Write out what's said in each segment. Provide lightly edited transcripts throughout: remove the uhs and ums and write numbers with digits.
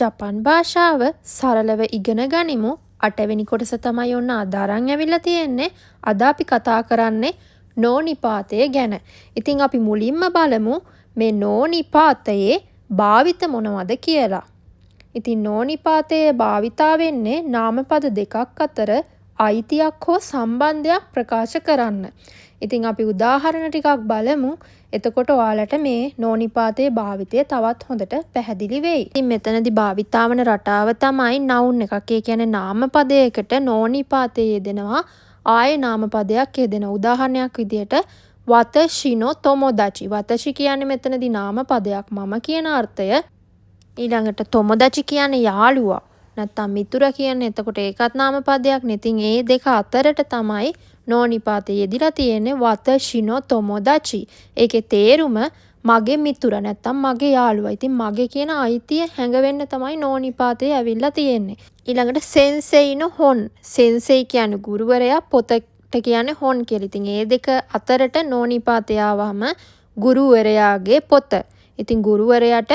ජපන් භාෂාව සරලව ඉගෙන ගනිමු. 8 වෙනි කොටස තමයි ඔන්න අද අරන් ඇවිල්ලා තියෙන්නේ. අද අපි කතා කරන්නේ නෝ නිපාතය ගැන. ඉතින් අපි මුලින්ම බලමු මේ නෝ නිපාතයේ භාවිත මොනවද කියලා. ඉතින් නෝ නිපාතයේ භාවිතා වෙන්නේ නාමපද දෙකක් අතර අයිතියක් හෝ සම්බන්ධයක් ප්‍රකාශ කරන්න. ඉතින් අපි උදාහරණ ටිකක් බලමු. එතකොට ඔයාලට මේ නෝ නිපාතයේ භාවිතය තවත් හොඳට පැහැදිලි වෙයි. ඉතින් මෙතනදී භාවිතා වන රටාව තමයි noun එකක්. ඒ කියන්නේ නාමපදයකට නෝ නිපාතය යෙදෙනවා. ආයේ නාමපදයක් යෙදෙන උදාහරණයක් විදියට වතෂි නෝ තොමොදාචි. වතෂි කියන්නේ මෙතනදී නාමපදයක් මම කියන අර්ථය. ඊළඟට තොමොදාචි කියන්නේ යාළුවා. නැත්තම් මිතුරා කියන්නේ. එතකොට ඒකත් නාමපදයක් නේ. ඉතින් මේ දෙක අතරට තමයි නෝ නිපාතය යෙදිලා තියෙන්නේ වතෂි නෝ තොමොදාචි. ඒකේ තේරුම මගේ මිතුරා නැත්තම් මගේ යාළුවා. ඉතින් මගේ කියන අයිතිය හැඟවෙන්න තමයි නෝ නිපාතය ඇවිල්ලා තියෙන්නේ. ඊළඟට සෙන්සෙයි නෝ හොන්. සෙන්සෙයි කියන්නේ ගුරුවරයා, පොතට කියන්නේ හොන් කියලා. ඉතින් මේ දෙක අතරට නෝ නිපාතය ආවම ගුරුවරයාගේ පොත. ඉතින් ගුරුවරයාට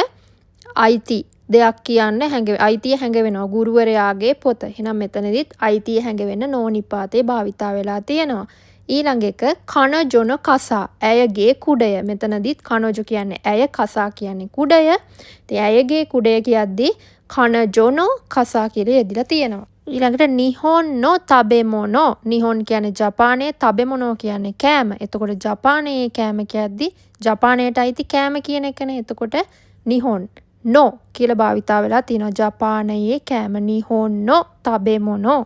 අයිති දෙයක් කියන්න අයිතිය හැඟවෙනවා ගුරුවරයාගේ පොත. එහෙනම් මෙතනදිත් අයිතිය හැඟවෙන්න නෝ නිපාතේ භාවිතා වෙලා තියෙනවා. ඊළඟ එක කනජොන කසා. ඇයගේ කුඩය. මෙතනදිත් කනජො කියන්නේ ඇය, කසා කියන්නේ කුඩය. ඉතින් ඇයගේ කුඩය කියද්දී කනජොනෝ කසා කියලා යෙදিলা තියෙනවා. ඊළඟට නිහොන් නෝ තබෙමොනෝ. නිහොන් කියන්නේ ජපානයේ, තබෙමොනෝ කියන්නේ කෑම. එතකොට ජපානයේ කෑම කියද්දී ජපානයට අයිති කෑම කියන එකනේ. එතකොට නිහොන් නෝ කියලා භාවිතා වෙලා තියෙනවා. ජපානයේ කෑම නිහොන් නෝ තබෙමොනෝ.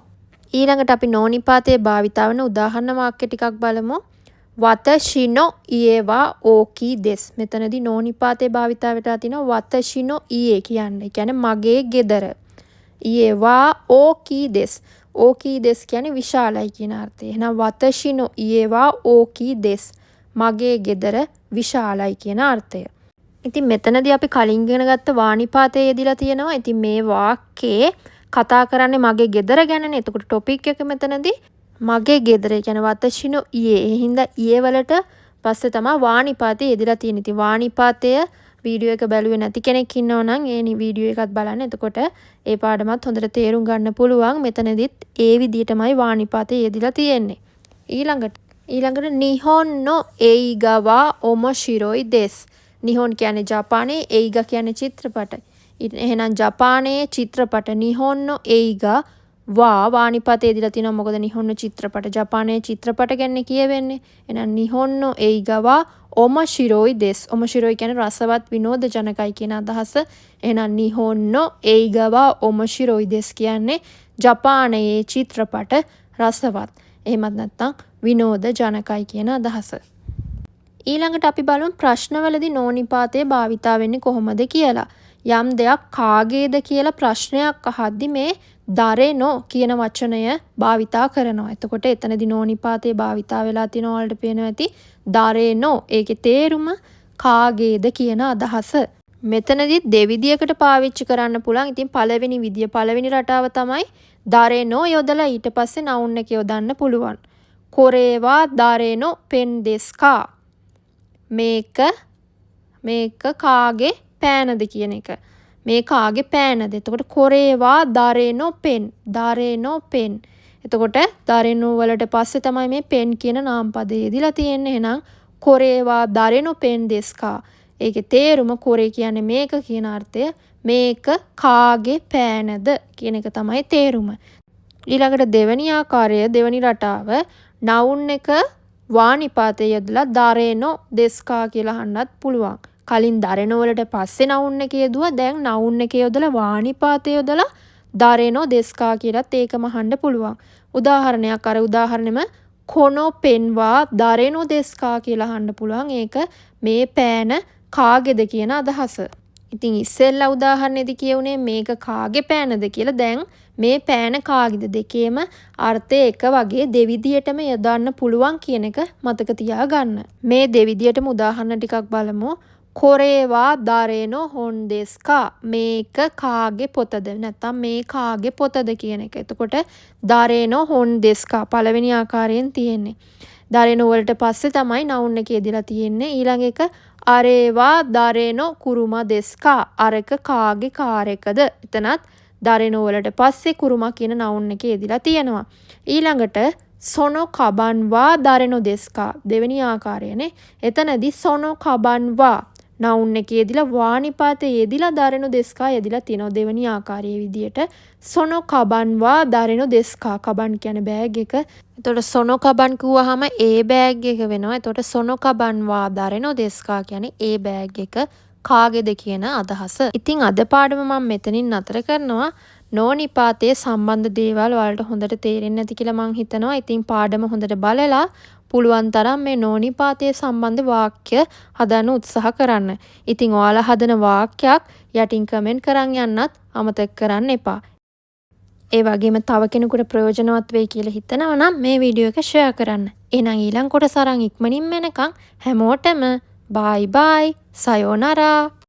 ඊළඟට අපි නෝ නිපාතයේ භාවිතා වෙන උදාහරණ වාක්‍ය ටිකක් බලමු. වතෂි නෝ ඉයේවා ඕකී දෙස්. මෙතනදී නෝ නිපාතයේ භාවිතා වෙලා තිනවා වතෂි නෝ ඉයේ කියන්නේ. කියන්නේ මගේ ගෙදර. ඉයේවා ඕකී දෙස්. ඕකී දෙස් කියන්නේ විශාලයි කියන අර්ථය. එහෙනම් වතෂි නෝ ඉයේවා ඕකී දෙස්. මගේ ගෙදර විශාලයි කියන අර්ථය. ඉතින් මෙතනදී අපි කලින් ඉගෙන ගත්ත වානිපාතයේ යෙදිලා තියෙනවා. ඉතින් මේ වාක්‍යයේ කතා කරන්නේ මගේ ගෙදර ගැනනේ. එතකොට ටොපික් එක මෙතනදී මගේ ගෙදර. ඒ කියන්නේ වතෂි නෝ ඉයේ. ඒ හින්දා ඉයේ වලට පස්සේ තමයි වානිපාතයේ යෙදිලා තියෙන්නේ. ඉතින් වානිපාතය වීඩියෝ එක බැලුවේ නැති කෙනෙක් ඉන්නවා නම් ඒ වීඩියෝ එකත් බලන්න. එතකොට ඒ පාඩමත් හොඳට තේරුම් ගන්න පුළුවන්. මෙතනදිත් ඒ විදිහටමයි වානිපාතයේ යෙදිලා තියෙන්නේ. ඊළඟට නිහොන් නෝ ඒයිගවා ඔමොශිරොයි දෙස්. නිහොන් කියන්නේ ජපානයේ, ඒයිගා කියන්නේ චිත්‍රපට. එහෙනම් ජපානයේ චිත්‍රපට නිහොන් නෝ ඒයිගා වානිපාතයේ යෙදිලා තියෙනවා. මොකද නිහොන් නෝ චිත්‍රපට ජපානයේ චිත්‍රපට ගැන කියවෙන්නේ. එහෙනම් නිහොන් නෝ ඒයිගා ඔමොශිරොයි දෙස්. ඔමොශිරොයි කියන්නේ රසවත්, විනෝදජනකයි කියන අදහස. එහෙනම් නිහොන් නෝ ඒයිගා ඔමොශිරොයි දෙස් කියන්නේ ජපානයේ චිත්‍රපට රසවත්. එහෙමත් නැත්නම් විනෝදජනකයි කියන අදහස. ඊළඟට අපි බලමු ප්‍රශ්නවලදී නෝ නිපාතයේ භාවිතා වෙන්නේ කොහොමද කියලා. යම් දෙයක් කාගේද කියලා ප්‍රශ්නයක් අහද්දි මේ දරෙනෝ කියන වචනය භාවිතා කරනවා. එතකොට එතනදී නෝ නිපාතයේ භාවිතා වෙලා තියෙනවා වලට පේනවා ඇති දරෙනෝ. ඒකේ තේරුම කාගේද කියන අදහස. මෙතනදී දෙවිදියකට පාවිච්චි කරන්න පුළුවන්. ඉතින් පළවෙනි රටාව තමයි දරෙනෝ යොදලා ඊට පස්සේ noun එක යොදන්න පුළුවන්. කොරේවා දරෙනෝ පෙන් දෙස්කා. මේක කාගේ පෑනද කියන එක. මේ කාගේ පෑනද. එතකොට කොරේවා දරෙනෝ පෙන්. දරෙනෝ පෙන්. එතකොට දරෙනෝ වලට පස්සේ තමයි මේ පෙන් කියන නාමපදය යෙදිලා තියෙන්නේ. එහෙනම් කොරේවා දරෙනෝ පෙන් දෙස්කා. ඒකේ තේරුම කොරේ කියන්නේ මේක කියන අර්ථය. මේක කාගේ පෑනද කියන එක තමයි තේරුම. ඊළඟට දෙවෙනි ආකාරය, දෙවෙනි රටාව noun එක වානිපාතයේ යෙදලා දරෙනෝ දෙස්කා කියලා අහන්නත් පුළුවන්. කලින් දරෙනෝ වලට පස්සේ noun එක යෙදුවා. දැන් noun එක යොදලා වානිපාතයේ යොදලා දරෙනෝ දෙස්කා කියලාත් ඒකම අහන්න පුළුවන්. උදාහරණයක් උදාහරණෙම කොනෝ පෙන්වා දරෙනෝ දෙස්කා කියලා අහන්න පුළුවන්. ඒක මේ පෑන කාගේද කියන අදහස. ඉතින් ඉස්සෙල්ලා උදාහරණෙදි කියුනේ මේක කාගේ පෑනද කියලා. දැන් මේ පෑන කාගේද දෙකේම අර්ථය එක වගේ දෙවිදියටම යොදන්න පුළුවන් කියන එක මතක තියාගන්න. මේ දෙවිදියටම උදාහරණ ටිකක් බලමු. කොරේවා දරෙනෝ හොන් දෙස්කා. මේක කාගේ පොතද නැත්නම් මේ කාගේ පොතද කියන එක. එතකොට දරෙනෝ හොන් දෙස්කා පළවෙනි ආකාරයෙන් තියෙන්නේ. දරෙනෝ වලට පස්සේ තමයි noun එක යෙදලා තියෙන්නේ. ඊළඟ එක අරේවා දරෙනෝ කුරුමා දෙස්කා. අරක කාගේ කාර් එකද? එතනත් දරෙනෝ වලට පස්සේ කුරුමා කියන නවුන් එක යෙදිලා තියෙනවා. ඊළඟට සොනෝ කබන්වා දරෙනෝ දෙස්කා. දෙවෙනි ආකාරයනේ. එතනදී සොනෝ කබන්වා නවුන් එක යෙදිලා වා නිපාතේ යෙදිලා දරෙනෝ දෙස්කා යෙදිලා තියෙනවා. දෙවෙනි ආකාරයේ විදියට සොනෝ කබන්වා දරෙනෝ දෙස්කා. කබන් කියන්නේ බෑග් එක. එතකොට සොනෝ කබන් කිව්වහම ඒ බෑග් එක වෙනවා. එතකොට සොනෝ කබන්වා දරෙනෝ දෙස්කා කියන්නේ ඒ බෑග් එක කාගේද කියන අදහස. ඉතින් අද පාඩම මම මෙතනින් නතර කරනවා. නෝනිපාතයේ සම්බන්ධ දේවල් වලට හොඳට තේරෙන්නේ නැති කියලා මං හිතනවා. ඉතින් පාඩම හොඳට බලලා පුළුවන් තරම් මේ නෝනිපාතයේ සම්බන්ධ වාක්‍ය හදන්න උත්සාහ කරන්න. ඉතින් ඔයාලා හදන වාක්‍යයක් යටින් කමෙන්ට් කරන් යන්නත් අමතක කරන්න එපා. ඒ වගේම තව කෙනෙකුට ප්‍රයෝජනවත් වෙයි කියලා හිතනවා නම් මේ වීඩියෝ එක ෂෙයා කරන්න. එහෙනම් ඊළඟ කොටස අරන් ඉක්මනින්ම එනකන් හැමෝටම බයි බයි සයෝනාරා.